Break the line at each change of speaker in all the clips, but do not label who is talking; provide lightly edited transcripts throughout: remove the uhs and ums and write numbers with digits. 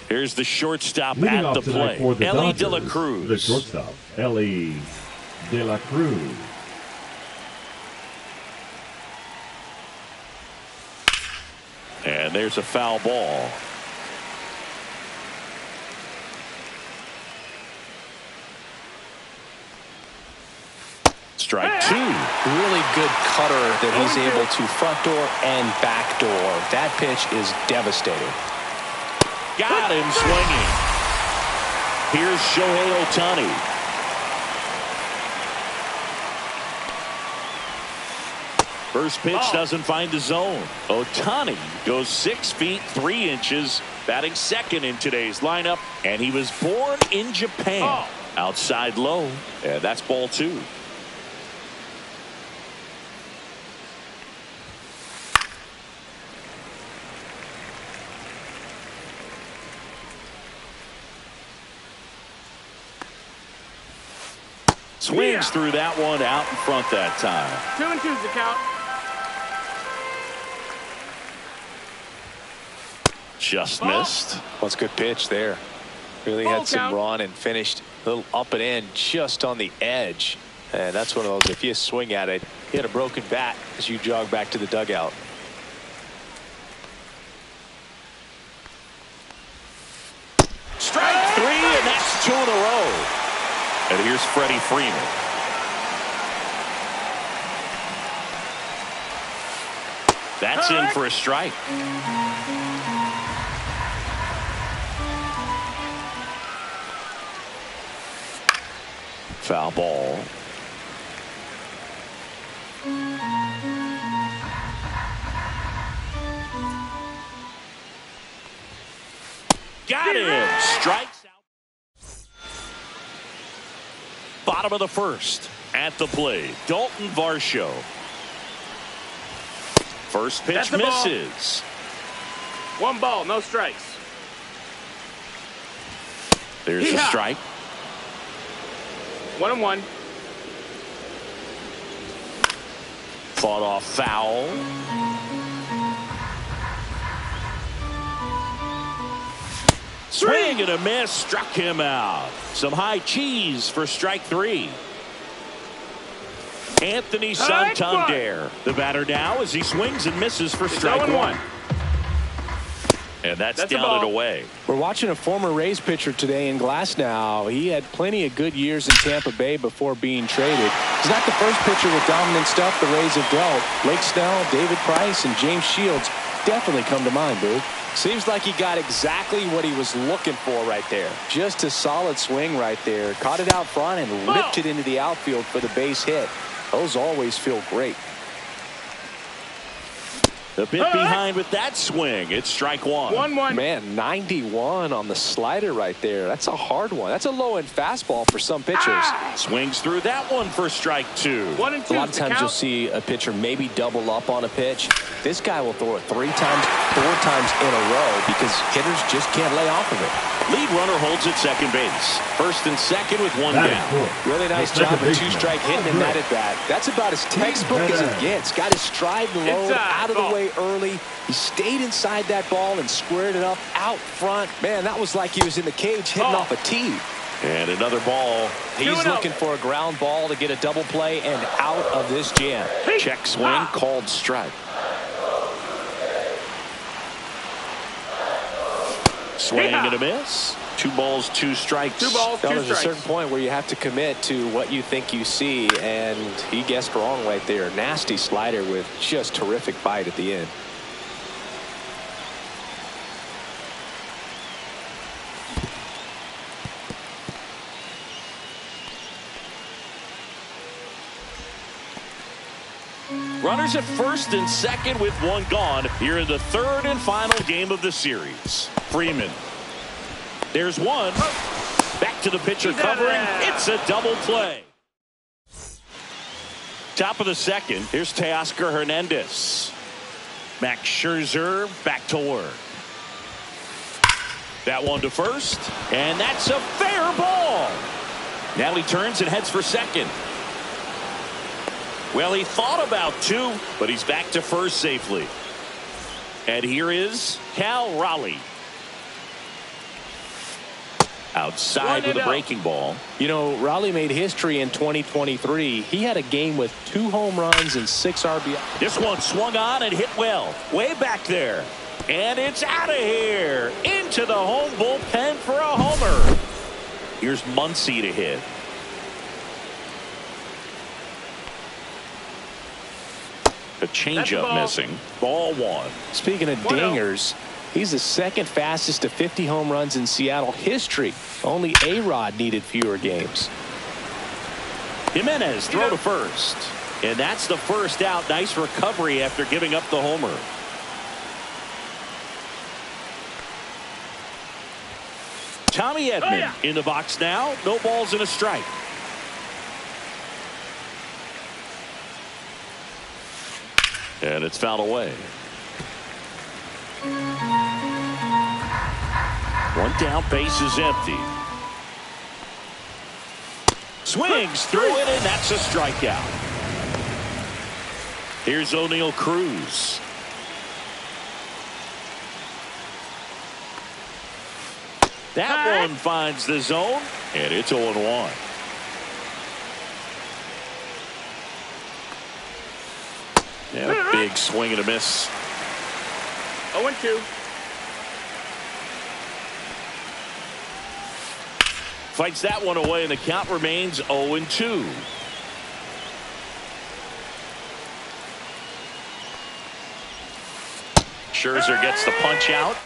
Here's the shortstop
Leading
at the
off tonight
plate,
for the
Ellie
Dodgers,
De La Cruz.
the shortstop, Ellie De La Cruz.
And there's a foul ball. Strike two.
Really good cutter that he's able to front door and back door. That pitch is devastating.
Got him swinging. Here's Shohei Ohtani. First pitch doesn't find the zone. Ohtani goes 6 feet 3 inches, batting second in today's lineup, and he was born in Japan. Outside low, and that's ball two. Swings through that one out in front that time.
2-2's the count.
Just missed.
Well, it's a good pitch there. Really
Ball
had some
count.
run and finished a little up and in just on the edge. And that's one of those, if you swing at it, hit a broken bat as you jog back to the dugout.
Strike three, and that's 2 in a row. And here's Freddie Freeman. That's in for a strike. Foul ball. Got him. Strikes out. Bottom of the first. At the plate, Dalton Varsho. First pitch misses.
1 ball, no strikes.
There's a strike.
1-1.
Fought off foul. Swing and a miss, struck him out. Some high cheese for strike three. Anthony Santander, the batter now as he swings and misses for strike one. And that's down and away.
We're watching a former Rays pitcher today in Glasnow. He had plenty of good years in Tampa Bay before being traded. He's not the first pitcher with dominant stuff the Rays have dealt. Blake Snell, David Price, and James Shields definitely come to mind, Boo. Seems like he got exactly what he was looking for right there. Just a solid swing right there. Caught it out front and ripped it into the outfield for the base hit. Those always feel great.
A bit behind with that swing. It's strike one.
1-1.
Man, 91 on the slider right there. That's a hard one. That's a low-end fastball for some pitchers.
Swings through that one for strike two.
1-2.
A lot of times you'll see a pitcher maybe double up on a pitch. This guy will throw it 3 times, 4 times in a row because hitters just can't lay off of it.
Lead runner holds at second base. First and second with one down.
Really nice job of 2-strike hitting in that at bat. That's about as textbook as it gets. Got his stride and load out of the way early. He stayed inside that ball and squared it up out front. Man, that was like he was in the cage hitting off a tee.
And another ball.
He's looking for a ground ball to get a double play and out of this jam.
Check swing called strike. Swing and a miss. 2 balls, 2 strikes.
2 balls, 2
There's
strikes.
a certain point where you have to commit to what you think you see, and he guessed wrong right there. Nasty slider with just terrific bite at the end.
Runners at first and second with 1 gone here in the 3rd and final game of the series. Freeman. There's 1. Back to the pitcher covering. It's a double play. Top of the 2nd. Here's Teoscar Hernandez. Max Scherzer back to work. That one to first. And that's a fair ball. Now he turns and heads for second. Well, he thought about 2, but he's back to first safely. And here is Cal Raleigh. outside with a breaking ball.
You know, Raleigh made history in 2023. He had a game with 2 home runs and 6 RBI.
This one swung on and hit well. Way back there. And it's out of here. Into the home bullpen for a homer. Here's Muncy to hit. A changeup missing. Ball 1.
Speaking of dingers, he's the second fastest to 50 home runs in Seattle history. Only A-Rod needed fewer games.
Jimenez throw to first. And that's the first out. Nice recovery after giving up the homer. Tommy Edman in the box now. No balls and a strike. And it's fouled away. One down, base is empty. Swings through it, and that's a strikeout. Here's O'Neal Cruz. That one finds the zone, and it's 0-1. And a big swing and a miss.
0-2.
Fights that one away, and the count remains 0-2. Scherzer gets the punch out.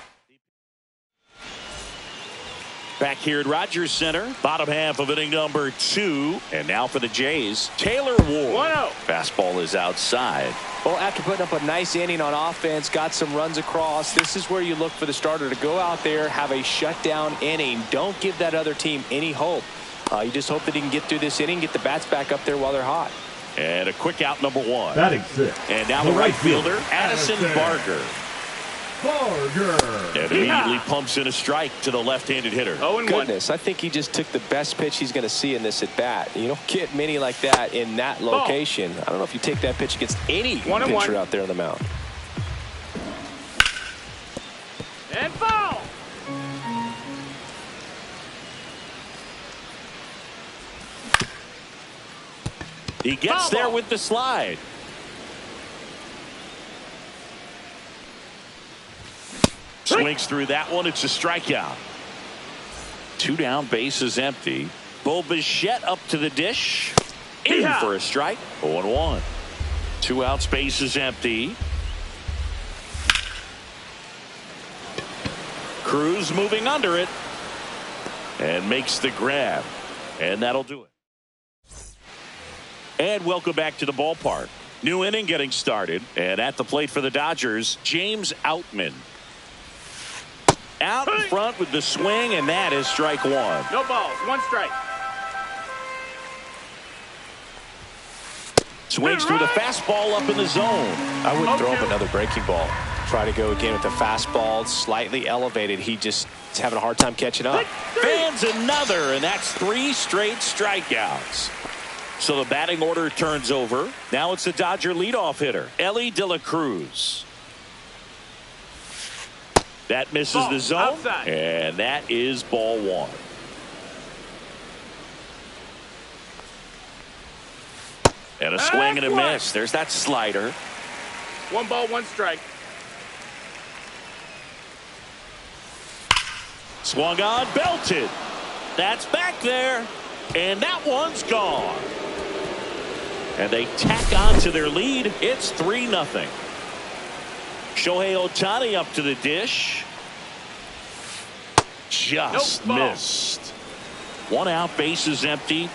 Back here at Rogers Center, bottom half of inning number 2. And now for the Jays, Taylor Ward.
1-0.
Fastball is outside.
Well, after putting up a nice inning on offense, got some runs across, this is where you look for the starter to go out there, have a shutdown inning. Don't give that other team any hope. You just hope that he can get through this inning, get the bats back up there while they're hot.
And a quick out, number 1.
Batting 6.
And now the right fielder, Addison Barger. And immediately pumps in a strike to the left-handed hitter.
0-1.
Goodness, I think he just took the best pitch he's going to see in this at-bat. You don't get many like that in that location. I don't know if you take that pitch against any pitcher out there on the mound.
And foul.
He gets there with the slide. Swings through that one. It's a strikeout. 2 down, base is empty. Bo Bichette up to the dish. In for a strike. 0-1. 2 outs, base is empty. Cruz moving under it. And makes the grab. And that'll do it. And welcome back to the ballpark. New inning getting started. And at the plate for the Dodgers, James Outman. Out in front with the swing, and that is strike 1.
No balls, 1 strike.
Swings through the fastball up in the zone.
I wouldn't throw him another breaking ball. Try to go again with the fastball, slightly elevated. He just is having a hard time catching up.
Fans another, and that's 3 straight strikeouts. So the batting order turns over. Now it's the Dodger leadoff hitter, Elly De La Cruz. That misses the zone, outside. And that is ball 1. And a swing and a miss. There's that slider.
1 ball, 1 strike.
Swung on, belted. That's back there, and that one's gone. And they tack on to their lead. It's 3-0. Shohei Ohtani up to the dish. Just missed. 1 out, base is empty.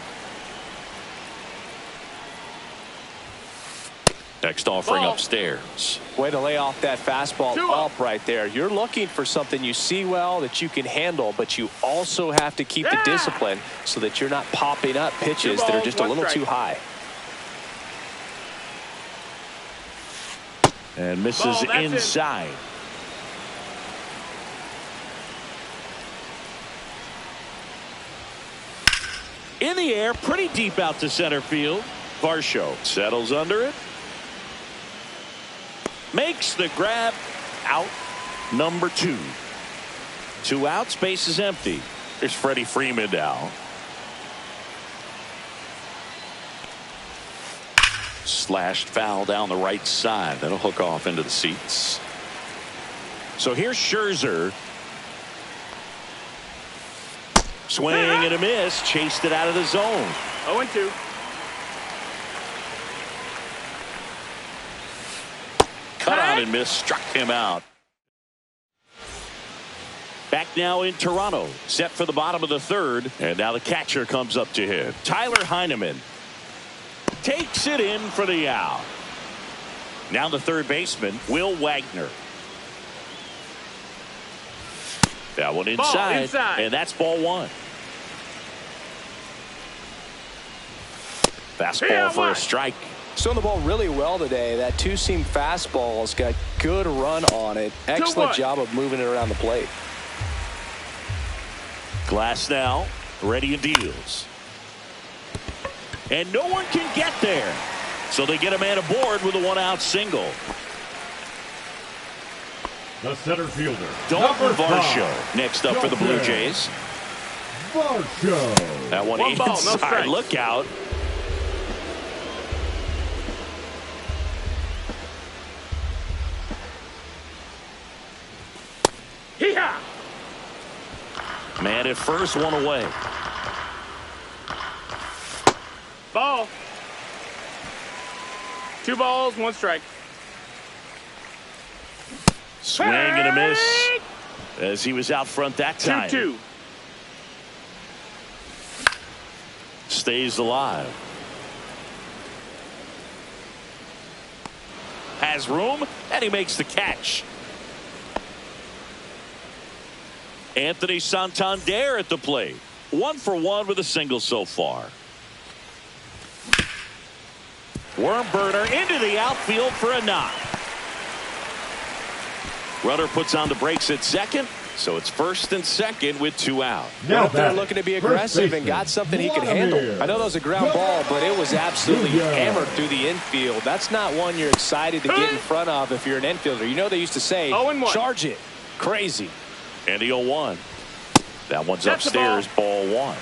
Next offering upstairs.
Way to lay off that fastball up right there. You're looking for something you see well that you can handle, but you also have to keep the discipline so that you're not popping up pitches that are just a little too high.
And misses inside. In the air, pretty deep out to center field. Varsho settles under it. Makes the grab. Out number 2. 2 outs, base is empty. There's Freddie Freeman now. Slashed foul down the right side. That'll hook off into the seats. So here's Scherzer. Swing and a miss. Chased it out of the zone.
0-2.
Cut on and miss. Struck him out. Back now in Toronto. Set for the bottom of the third. And now the catcher comes up to hit. Tyler Heineman takes it in for the out. Now the third baseman, Will Wagner. That one inside. And that's ball one. Fastball for a strike.
Throwing the ball really well today. That two-seam fastball's got good run on it. Excellent job of moving it around the plate.
Glass now, ready and deals. And no one can get there. So they get a man aboard with a one-out single.
The center fielder,
Dalton Varsho next up for the Blue Jays.
Varsho.
That one
Ball, no
inside.
strikes.
Look out.
Hee-haw!
Man at first, one away.
Ball. 2 balls, 1 strike.
Swing and a miss as he was out front that time.
2-2.
Stays alive. Has room, and he makes the catch. Anthony Santander at the plate. 1 for 1 with a single so far. Worm burner into the outfield for a knock. Runner puts on the brakes at second, so it's first and second with 2 out.
Now they're looking to be aggressive and got something he can handle. I know that was a ground ball, but it was absolutely hammered through the infield. That's not one you're excited to get in front of if you're an infielder. You know they used to say,
0-1.
Charge it. Crazy.
And the 0-1. That one's
That's
upstairs, ball 1.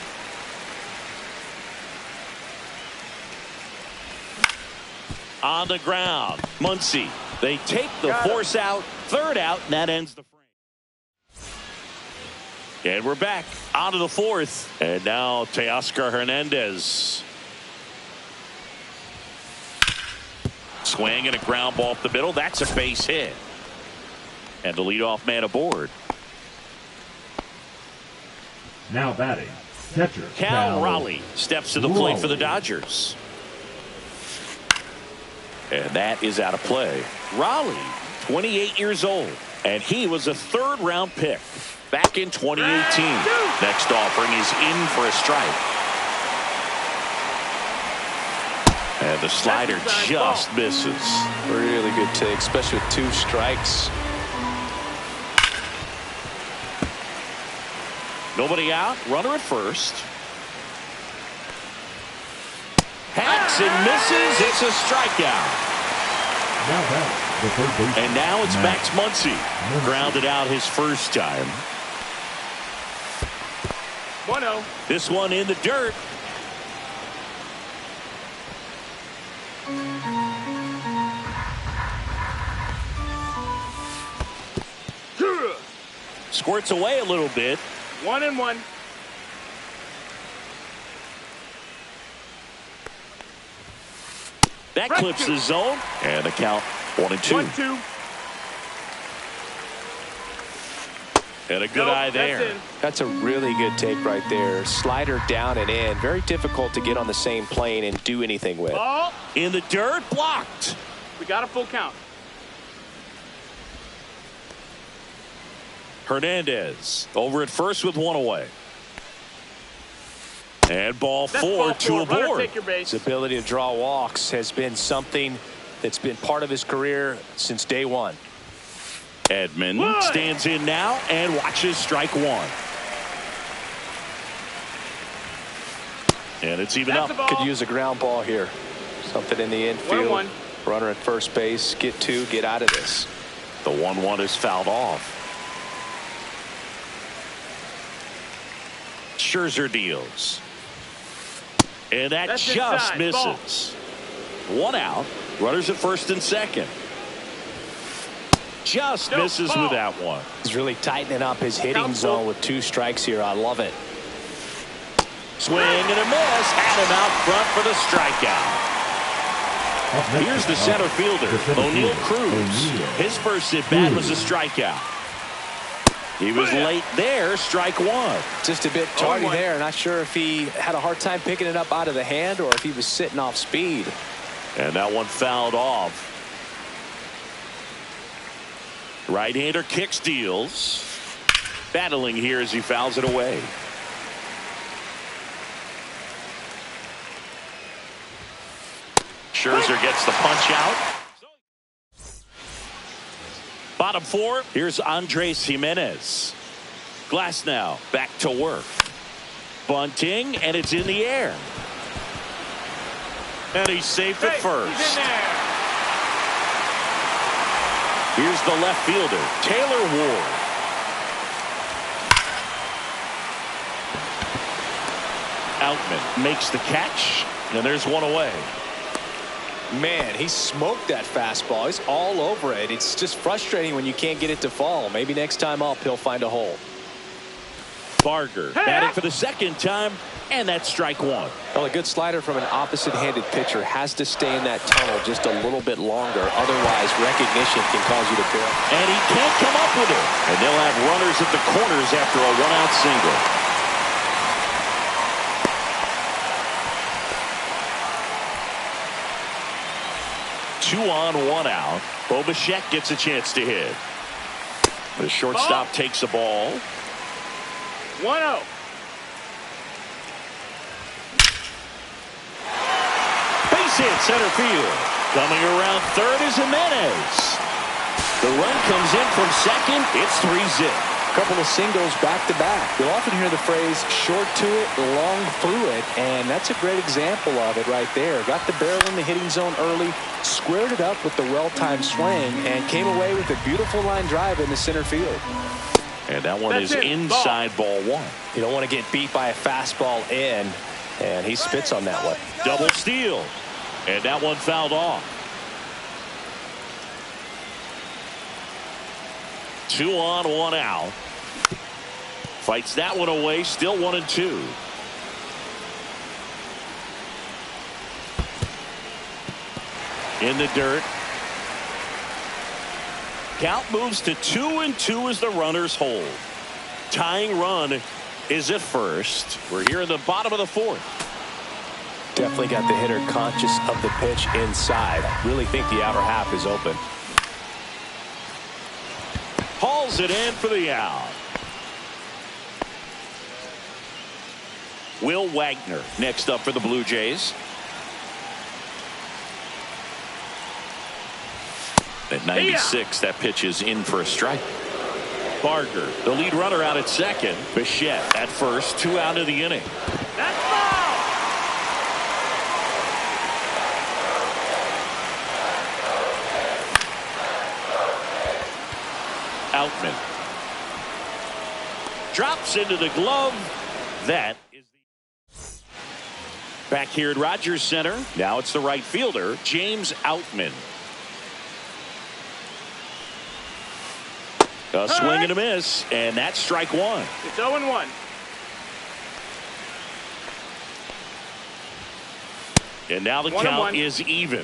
On the ground, Muncy. They take the force out, third out, and that ends the frame. And we're back onto the fourth. And now Teoscar Hernandez. Swing and a ground ball up the middle. That's a base hit. And the leadoff man aboard.
Now batting, catcher
Cal Raleigh steps to the plate for the Dodgers. And that is out of play. Raleigh, 28 years old, and he was a 3rd-round pick back in 2018. Next offering is in for a strike. And the slider just misses.
Really good take, especially with 2 strikes.
Nobody out. Runner at first. Hacks and misses. It's a strikeout.
Now batting, the third baseman.
And now it's Max Muncy. Grounded out his first time.
1-0.
This one in the dirt. Squirts away a little bit.
1-1.
That clips the zone. And the count 1-2.
1-2.
And a good eye there.
That's in.
That's a really good take right there. Slider down and in. Very difficult to get on the same plane and do anything with.
Ball.
In the dirt, blocked.
We got a full count.
Hernandez over at first with 1 away. And ball
That's
4,
ball
2
4. Runner,
aboard.
take your base.
His ability to draw walks has been something that's been part of his career since day one.
Edman
One.
stands in now and watches strike 1. And it's even
That's
up.
a ball.
Could use a ground ball here. Something in the infield.
1-1.
Runner at first base. Get 2. Get out of this.
The 1-1 is fouled off. Scherzer deals. And that
That's
just
inside.
misses. One out. Runners at first and second. Just misses with that one.
He's really tightening up his hitting zone with 2 strikes here. I love it.
Swing and a miss. Had him out front for the strikeout. Here's the center fielder, O'Neill Cruz. His first at bat was a strikeout. He was late there, strike 1.
Just a bit tardy there. Not sure if he had a hard time picking it up out of the hand or if he was sitting off speed.
And that one fouled off. Right-hander kicks, deals. Battling here as he fouls it away. Scherzer gets the punch out. Bottom 4, here's Andres Gimenez. Glasnow back to work. Bunting, and it's in the air. And he's safe at first.
He's in there.
Here's the left fielder, Taylor Ward. Outman makes the catch, and there's one away.
Man, he smoked that fastball. He's all over it. It's just frustrating when you can't get it to fall. Maybe next time up he'll find a hole.
Barger batting for the second time, and that's strike 1.
Well, a good slider from an opposite-handed pitcher has to stay in that tunnel just a little bit longer. Otherwise, recognition can cause you to bail.
And he can't come up with it. And they'll have runners at the corners after a 1-out single. Two on, 1 out. Bo Bichette gets a chance to hit. The shortstop takes a ball.
1-0.
Base hit center field. Coming around third is Jimenez. The run comes in from second. It's 3-zip.
Couple of singles back-to-back. You'll often hear the phrase short to it, long through it, and that's a great example of it right there. Got the barrel in the hitting zone early, squared it up with the well-timed swing, and came away with a beautiful line drive in the center field.
And that one is inside ball 1.
You don't want to get beat by a fastball in, and he spits on that one.
Double steal. And that one fouled off. 2 on, 1 out. Fights that one away. Still 1-2. In the dirt. Count moves to 2-2 as the runners hold. Tying run is at first. We're here in the bottom of the 4th.
Definitely got the hitter conscious of the pitch inside. Really think the outer half is open.
Hauls it in for the out. Will Wagner next up for the Blue Jays. At 96, that pitch is in for a strike. Barger, the lead runner, out at second. Bichette at first, 2 out of the inning.
That's foul.
Outman drops into the glove. That is back here at Rogers Center. Now it's the right fielder, James Outman. A swing and a miss, and that's strike 1.
It's 0-1.
And now the count is even.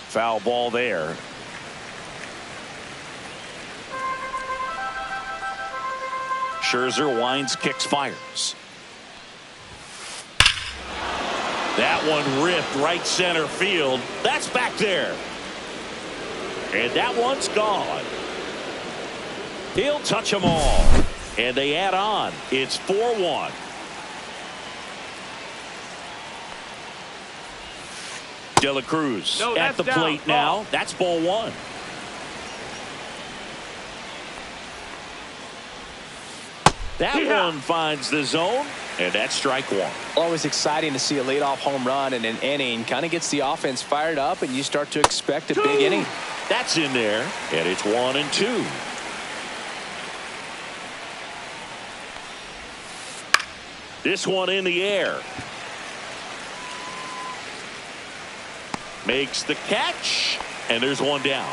Foul ball there. Scherzer winds, kicks, fires. That one ripped right center field. That's back there. And that one's gone. He'll touch them all. And they add on. It's 4-1. De La Cruz at the plate now. That's ball 1. That one finds the zone, and that's strike 1.
Always exciting to see a leadoff home run in an inning. Kind of gets the offense fired up, and you start to expect a big inning.
That's in there, and it's 1-2. This one in the air. Makes the catch, and there's one down.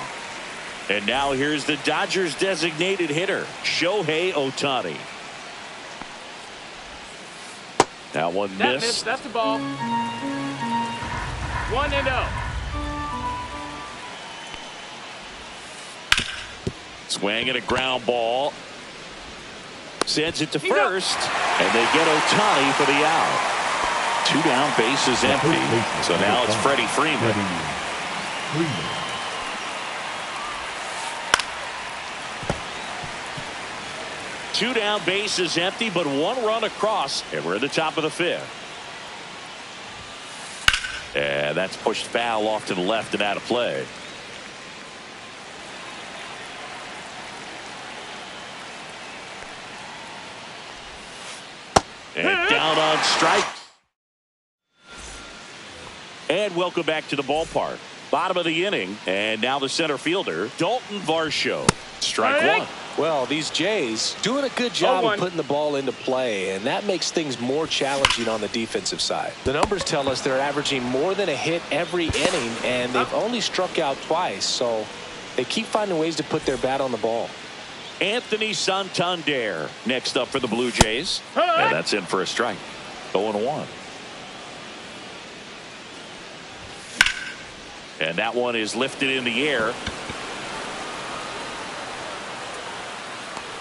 And now here's the Dodgers designated hitter, Shohei Ohtani. That one missed.
That's the ball. 1-0.
Swing and a ground ball. Sends it to first, and they get Ohtani for the out. 2 down, bases empty. So now it's Freddie Freeman. Two down, bases empty, but 1 run across, and we're at the top of the 5th. And that's pushed foul off to the left and out of play. And down on strike. And welcome back to the ballpark. Bottom of the inning, and now the center fielder, Dalton Varsho. Strike one.
Well, these Jays doing a good job of putting the ball into play, and that makes things more challenging on the defensive side. The numbers tell us they're averaging more than a hit every inning, and they've only struck out twice, so they keep finding ways to put their bat on the ball.
Anthony Santander next up for the Blue Jays. And that's in for a strike. 0-1. And that one is lifted in the air.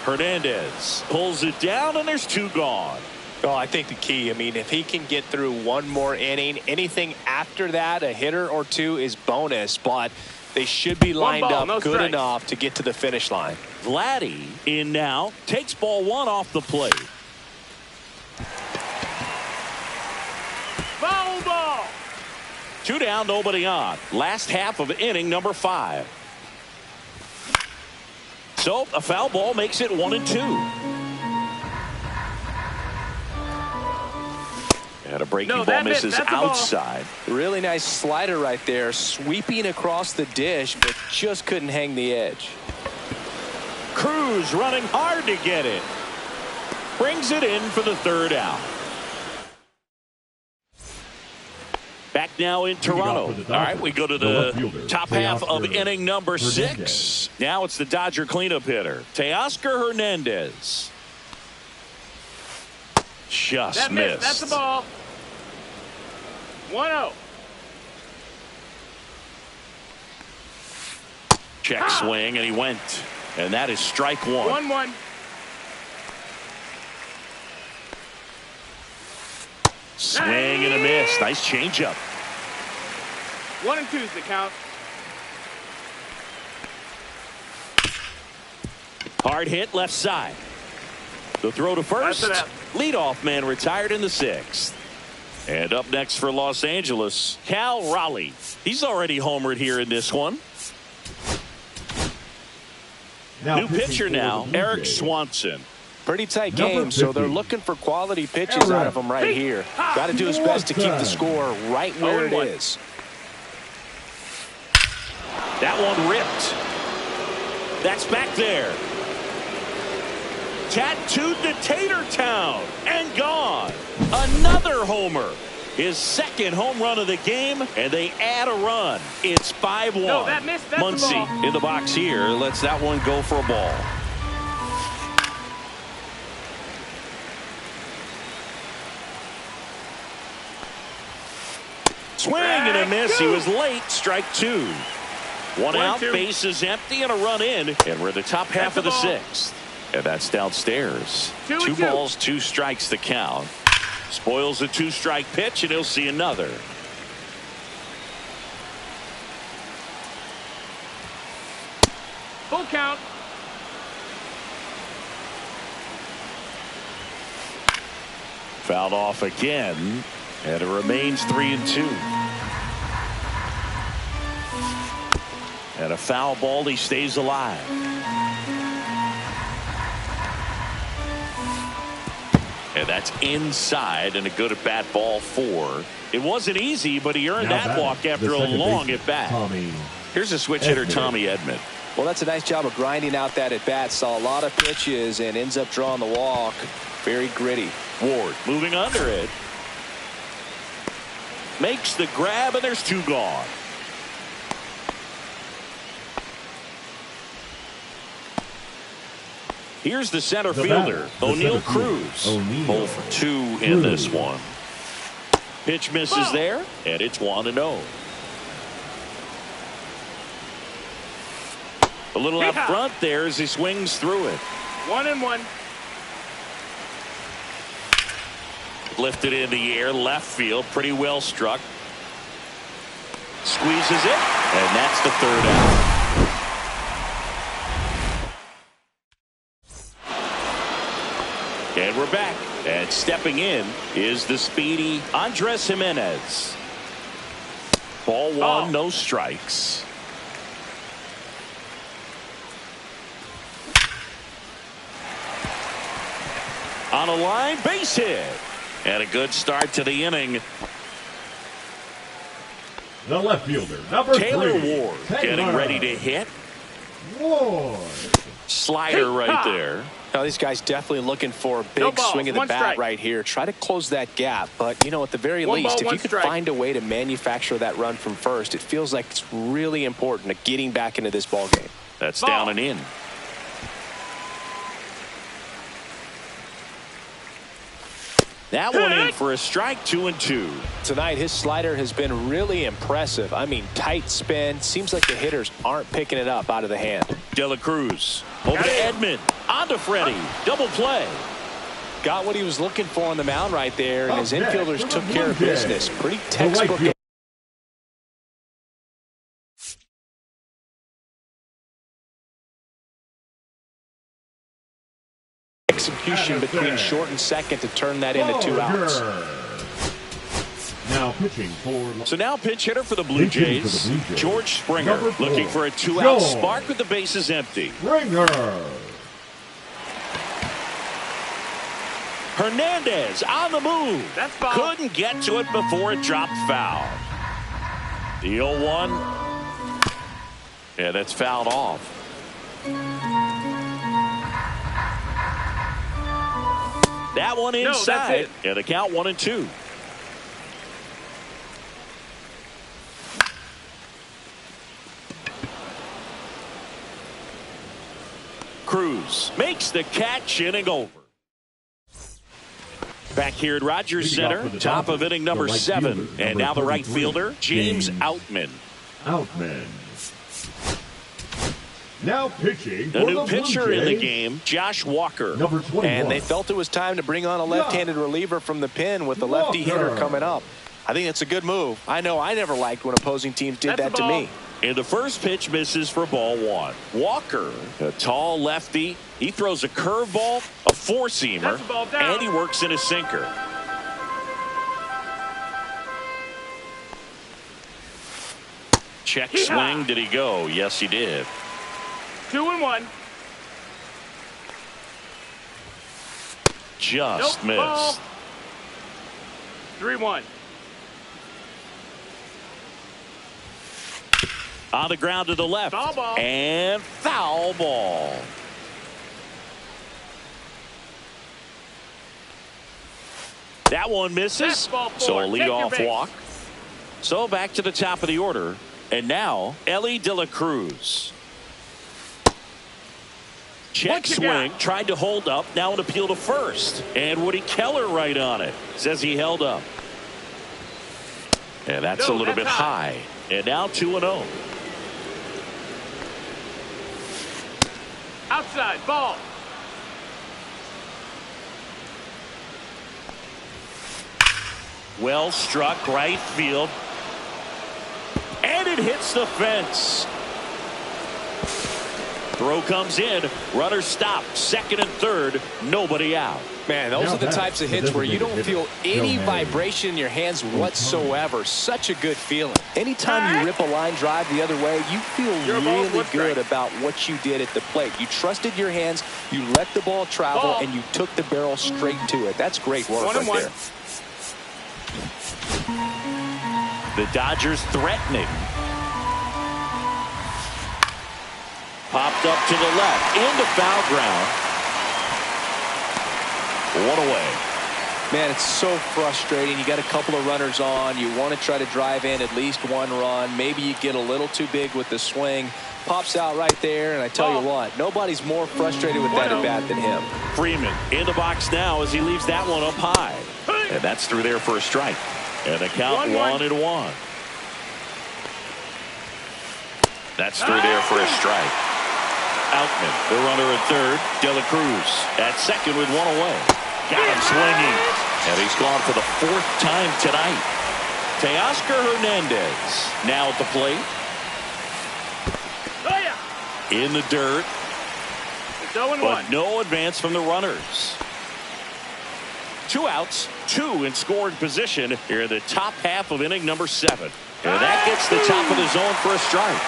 Hernandez pulls it down, and there's 2 gone.
Oh, I think the key, I mean, if he can get through 1 more inning, anything after that, a hitter or 2 is bonus, but they should be lined up good enough to get to the finish line.
Vladdy in now, takes ball 1 off the plate.
Foul ball.
2 down, nobody on. Last half of inning number 5. So a foul ball makes it 1-2. And a breaking ball misses outside.
Really nice slider right there, sweeping across the dish, but just couldn't hang the edge.
Cruz running hard to get it. Brings it in for the 3rd out. Back now in Toronto. All right, we go to the top half of inning number 6. Now it's the Dodger cleanup hitter, Teoscar Hernandez. Just missed.
That's the ball. 1-0.
Check swing, and he went. And that is strike 1.
1-1.
Swing and a miss. Nice changeup.
1-2 is the count.
Hard hit left side. The throw to first. Leadoff man retired in the 6th. And up next for Los Angeles, Cal Raleigh. He's already homered here in this one. New pitcher now, Eric Swanson.
Pretty tight game, so they're looking for quality pitches out of him right here. Got to do his best to keep the score right where it is.
That one ripped. That's back there. Tattooed to Tatertown and gone. Another homer. His 2nd home run of the game, and they add a run. It's 5-1.
No, that missed. That's
Muncy in the box here lets that one go for a ball. Swing and a miss. He was late. Strike 2. 1 out, bases empty, and a run in. And we're at the top half of the 6th. And that's downstairs. 2 balls, 2 strikes the count. Spoils a 2-strike pitch, and he'll see another.
Full count.
Fouled off again, and it remains 3-2. And a foul ball, he stays alive. And that's inside, and a good at-bat ball 4. It wasn't easy, but he earned that walk after a long at-bat. Here's a switch hitter, Tommy Edman.
Well, that's a nice job of grinding out that at bat. Saw a lot of pitches and ends up drawing the walk. Very gritty.
Ward moving under it. Makes the grab, and there's 2 gone. Here's the center fielder, O'Neill Cruz. 0 for 2 in this one. Pitch misses there, and it's 1-0. A little out front there as he swings through it.
1-1.
Lifted in the air, left field, pretty well struck. Squeezes it, and that's the 3rd out. And we're back. And stepping in is the speedy Andres Gimenez. Ball 1, no strikes. On a line, base hit. And a good start to the inning.
The left fielder, number
Taylor
3,
Ward getting ready to hit.
Ward.
Slider right there.
Now, these guys definitely looking for a big swing of the bat right here. Try to close that gap. But, you know, at the very least, if you could find a way to manufacture that run from first, it feels like it's really important to getting back into this ball game.
That's down and in. That one in for a strike, 2-2.
Tonight, his slider has been really impressive. I mean, tight spin. Seems like the hitters aren't picking it up out of the hand.
De La Cruz over to Edman. On to Freddie. Double play.
Got what he was looking for on the mound right there, and his infielders took care of business. Pretty textbook. Execution between short and second to turn that into 2 outs.
Now pitching for.
So now pinch hitter for the Blue Jays, George Springer, looking for a 2-out spark with the bases empty.
Springer.
Hernandez on the move.
That's foul.
Couldn't get to it before it dropped foul. The 0-1. Yeah, that's fouled off. That one inside. And the count 1-2. Cruz makes the catch, inning over. Back here at Rogers Center, top of inning number 7. And now the right fielder, James Outman.
Now pitching.
The new pitcher in the game, Josh Walker.
Number 21.
And they felt it was time to bring on a left-handed reliever from the pen with the lefty hitter coming up. I think it's a good move. I know I never liked when opposing teams did that to me.
And the first pitch misses for ball 1. Walker, a tall lefty. He throws a curveball, a four-seamer, and he works in a sinker. Check swing. Did he go? Yes, he did.
2-1.
Just missed.
3-1.
On the ground to the left.
Foul ball.
And foul ball. That one misses. So a leadoff walk. So back to the top of the order. And now Elly De La Cruz. Check swing. Tried to hold up. Now an appeal to first. And Woody Keller right on it. Says he held up. And that's a little bit high. And now 2-0.
Outside ball.
Well struck right field. And it hits the fence. Throw comes in. Runner stopped. Second and third. Nobody out.
Man, those are the types of hits where you don't feel any vibration in your hands whatsoever. Such a good feeling. Anytime you rip a line drive the other way, you feel really good about what you did at the plate. You trusted your hands, you let the ball travel, and you took the barrel straight to it. That's great work right there.
The Dodgers threatening. Popped up to the left. Into foul ground. One away.
Man, it's so frustrating. You got a couple of runners on. You want to try to drive in at least one run. Maybe you get a little too big with the swing. Pops out right there, and I tell you what, nobody's more frustrated with that at bat than him.
Freeman in the box now as he leaves that one up high. And that's through there for a strike. And the count 1-1. That's through there for a strike. Outman, the runner at third. De La Cruz at second with one away. Got him swinging. And he's gone for the fourth time tonight. Teoscar Hernandez now at the plate. In the dirt. But no advance from the runners. 2 outs, 2 in scoring position here in the top half of inning number 7. And that gets the top of the zone for a strike.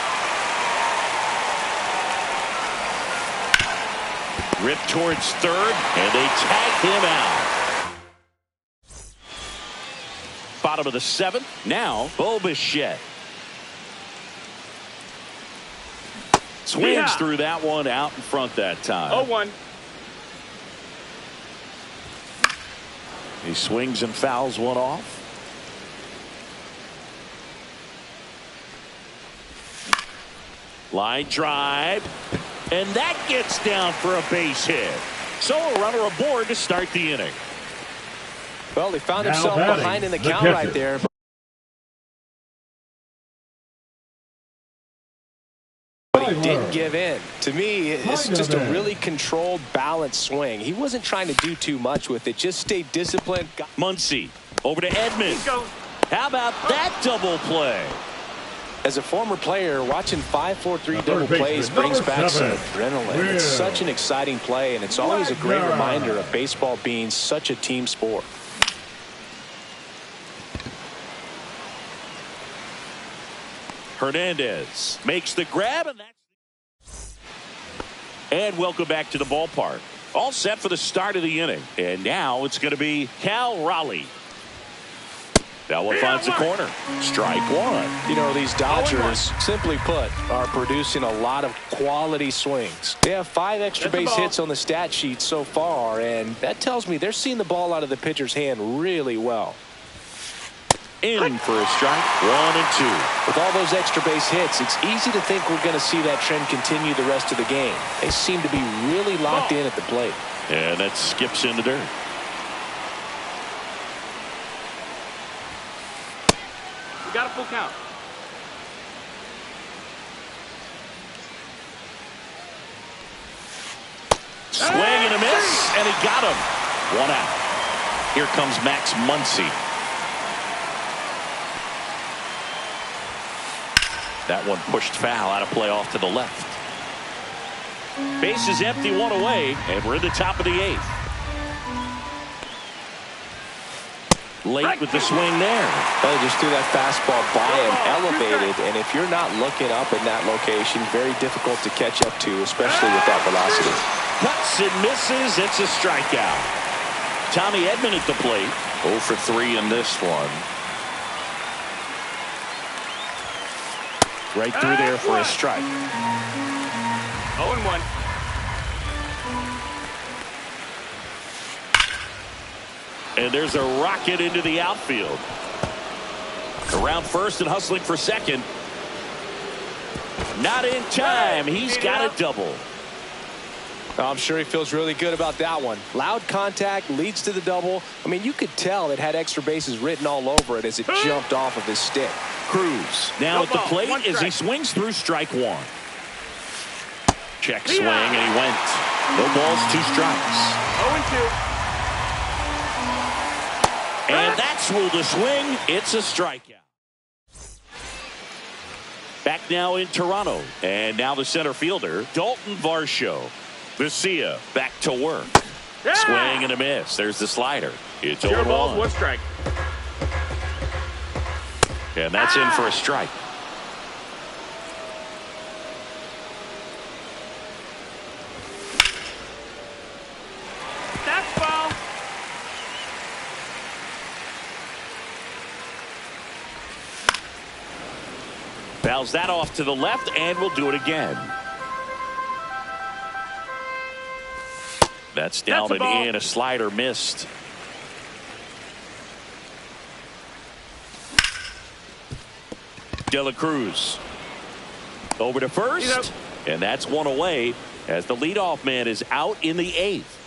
Ripped towards third, and they tag him out. Bottom of the 7th. Now, Bo Bichette. Swings through that one out in front that time.
0-1.
He swings and fouls one off. Line drive. And that gets down for a base hit. So a runner aboard to start the inning.
Well, he found himself behind in the count right there. But he didn't give in. To me, it's just a really controlled, balanced swing. He wasn't trying to do too much with it. Just stayed disciplined.
Muncy over to Edman. How about that double play?
As a former player, watching 5-4-3 double plays brings back some adrenaline. It's such an exciting play, and it's always a great reminder of baseball being such a team sport.
Hernandez makes the grab, and welcome back to the ballpark. All set for the start of the inning. And now it's going to be Cal Raleigh. That one finds the corner. Strike one.
You know, these Dodgers, simply put, are producing a lot of quality swings. They have 5 extra base hits on the stat sheet so far, and that tells me they're seeing the ball out of the pitcher's hand really well.
In for a strike. 1-2.
With all those extra base hits, it's easy to think we're going to see that trend continue the rest of the game. They seem to be really locked in at the plate.
And that skips in the dirt.
You got a full count.
Swing and a miss, and he got him. 1 out. Here comes Max Muncy. That one pushed foul out of play off to the left. Base is empty, 1 away, and we're in the top of the 8th. Late with the swing there.
Well, just threw that fastball by him, elevated, and if you're not looking up in that location, very difficult to catch up to, especially with that velocity.
Cuts and misses. It's a strikeout. Tommy Edman at the plate. 0 for 3 in this one. Right through there for a strike.
0-1.
And there's a rocket into the outfield. Around first and hustling for second. Not in time. He's got a double.
I'm sure he feels really good about that one. Loud contact leads to the double. I mean, you could tell it had extra bases written all over it as it jumped off of his stick.
Cruz now at the plate as he swings through strike 1. Check swing, and he went. No balls, 2 strikes.
0-2.
And that's ruled a swing. It's a strikeout. Back now in Toronto. And now the center fielder, Dalton Varsho. Vesia back to work. Swing and a miss. There's the slider. It's 0-1.
1 strike.
And that's in for a strike.
That's foul.
Fouls that off to the left, and we'll do it again. That's down and in. A slider missed. De La Cruz over to first, and that's one away as the leadoff man is out in the 8th.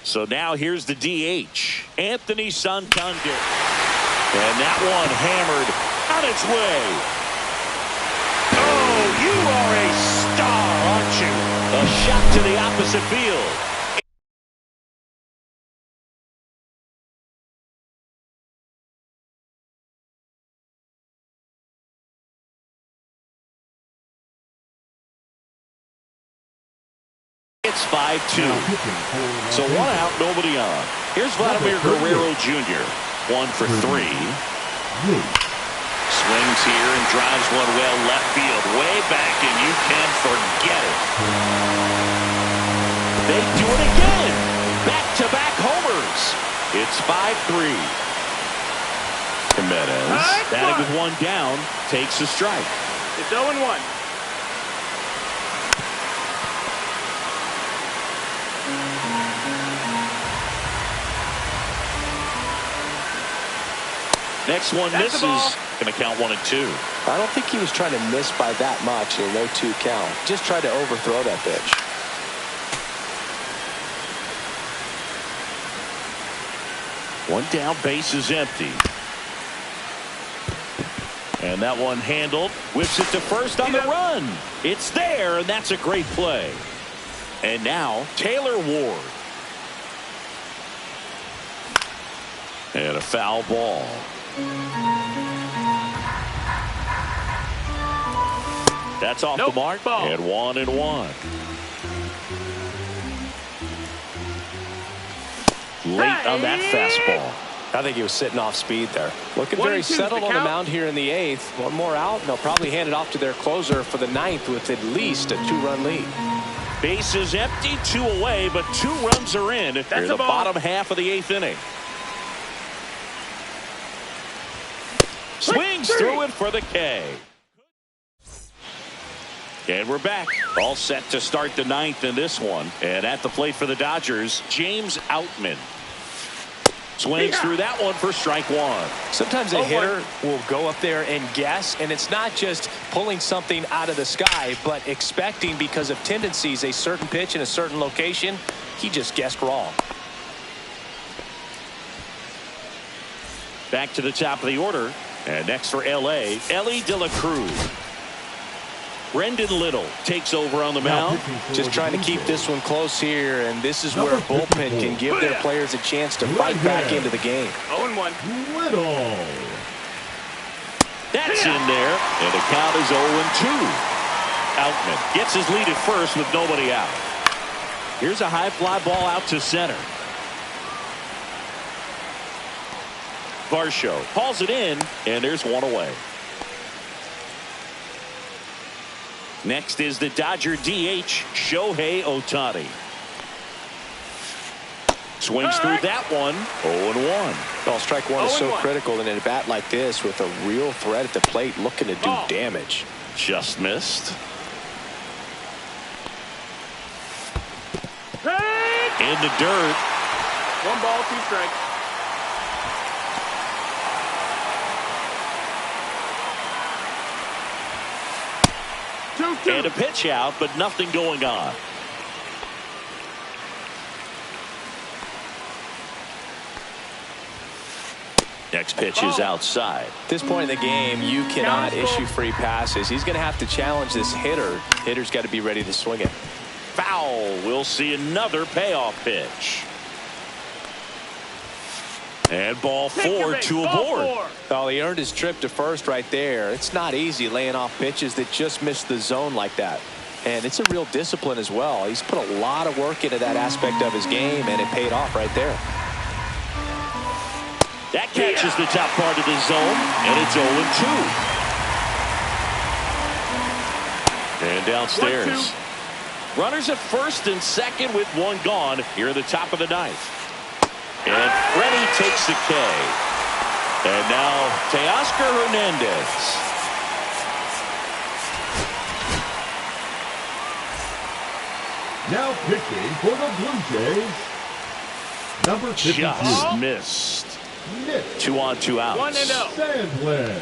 So now here's the DH, Anthony Santander, and that one hammered on its way. Oh, you are a star, aren't you? A shot to the opposite field. It's 5-2. So 1 out, nobody on. Here's Vladimir Guerrero Jr. 1 for 3. Swings here and drives one well left field. Way back, and you can forget it. They do it again. Back-to-back homers. It's 5-3. Jimenez, batting with 1 down, takes a strike.
It's 0-1.
Next one misses. Going to count 1-2.
I don't think he was trying to miss by that much in a 0-2 count. Just tried to overthrow that pitch.
One down, base is empty. And that one handled. Whips it to first on the run. It's there, and that's a great play. And now Taylor Ward. And a foul ball. That's off the mark.
Ball.
And 1-1. Late on that fastball.
I think he was sitting off speed there. Looking very settled on the mound here in the 8th. One more out, and they'll probably hand it off to their closer for the 9th with at least a 2-run lead.
Base is empty, 2 away, but 2 runs are in. That's the bottom half of the 8th inning. Swings through it for the K. And we're back. All set to start the 9th in this one. And at the plate for the Dodgers, James Outman. Swings through that one for strike 1.
Sometimes a hitter will go up there and guess, and it's not just pulling something out of the sky, but expecting because of tendencies a certain pitch in a certain location. He just guessed wrong.
Back to the top of the order. And next for L.A., Elly De La Cruz. Brendan Little takes over on the mound.
Just trying to keep this one close here, and this is where a bullpen can give their players a chance to fight back into the game.
0-1.
Little.
That's in there, and the count is 0-2. Outman gets his lead at first with nobody out. Here's a high fly ball out to center. Varsho hauls it in, and there's 1 away. Next is the Dodger DH, Shohei Ohtani. Swings through that one, 0-1.
Well, strike 1 is so critical in a bat like this with a real threat at the plate looking to do damage.
Just missed. In the dirt.
1 ball, 2 strikes.
And a pitch out, but nothing going on. Next pitch is outside.
At this point in the game, you cannot issue free passes. He's going to have to challenge this hitter. Hitter's got to be ready to swing it.
Foul. We'll see another payoff pitch. And ball 4 to a board.
Oh, he earned his trip to first right there. It's not easy laying off pitches that just miss the zone like that. And it's a real discipline as well. He's put a lot of work into that aspect of his game, and it paid off right there.
That catches the top part of the zone, and it's 0-2. And downstairs. Runners at first and second with 1 gone here at the top of the 9th. And Freddie takes the K. And now Teoscar Hernandez.
Now pitching for the Blue Jays, number 52,
Just missed.
Nick
2 on 2 outs.
1-0.
Sandlin.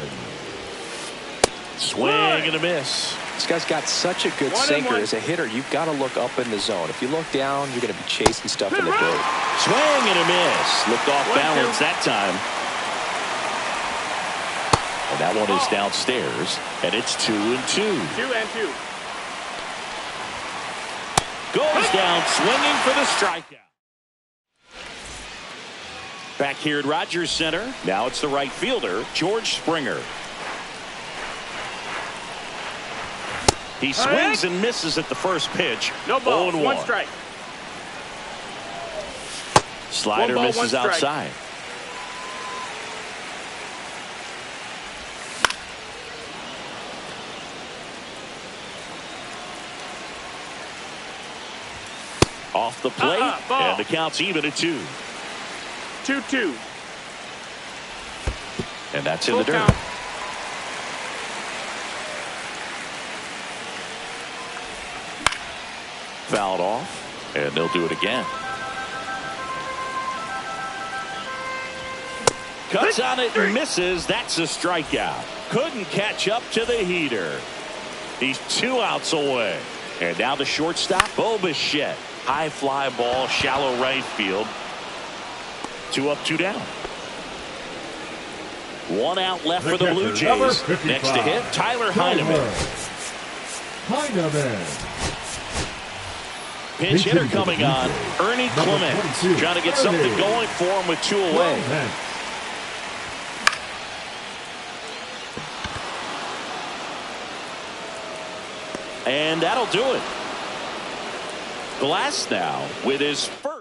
Swing and a miss.
This guy's got such a good
1-1.
sinker. As a hitter, you've got to look up in the zone. If you look down, you're going to be chasing stuff in the dirt.
Swing and a miss. Looked off
1-2.
balance that time. And that one is downstairs. And it's 2-2.
2-2.
Goes down swinging for the strikeout. Back here at Rogers Center. Now it's the right fielder, George Springer. He swings and misses at the first pitch.
No ball.
0-1.
1 strike.
Slider
1 ball, 1
misses
strike.
outside. Off the plate,
ball.
and the count's even at 2.
2-2.
And that's in
Full
the dirt.
count.
Fouled off, and they'll do it again. Cuts on it and misses. That's a strikeout. Couldn't catch up to the heater. He's 2 outs away. And now the shortstop, Bo Bichette. High fly ball, shallow right field. 2 up, 2 down. 1 out left for the Blue
Number
Jays.
55,
Next to hit, Tyler Heineman.
Heineman.
Pinch hitter coming on, Ernie
Number
Clement.
22,
Trying to get something
Ernie.
going for him with 2 away.
Clement.
And that'll do it. Glass now with his first.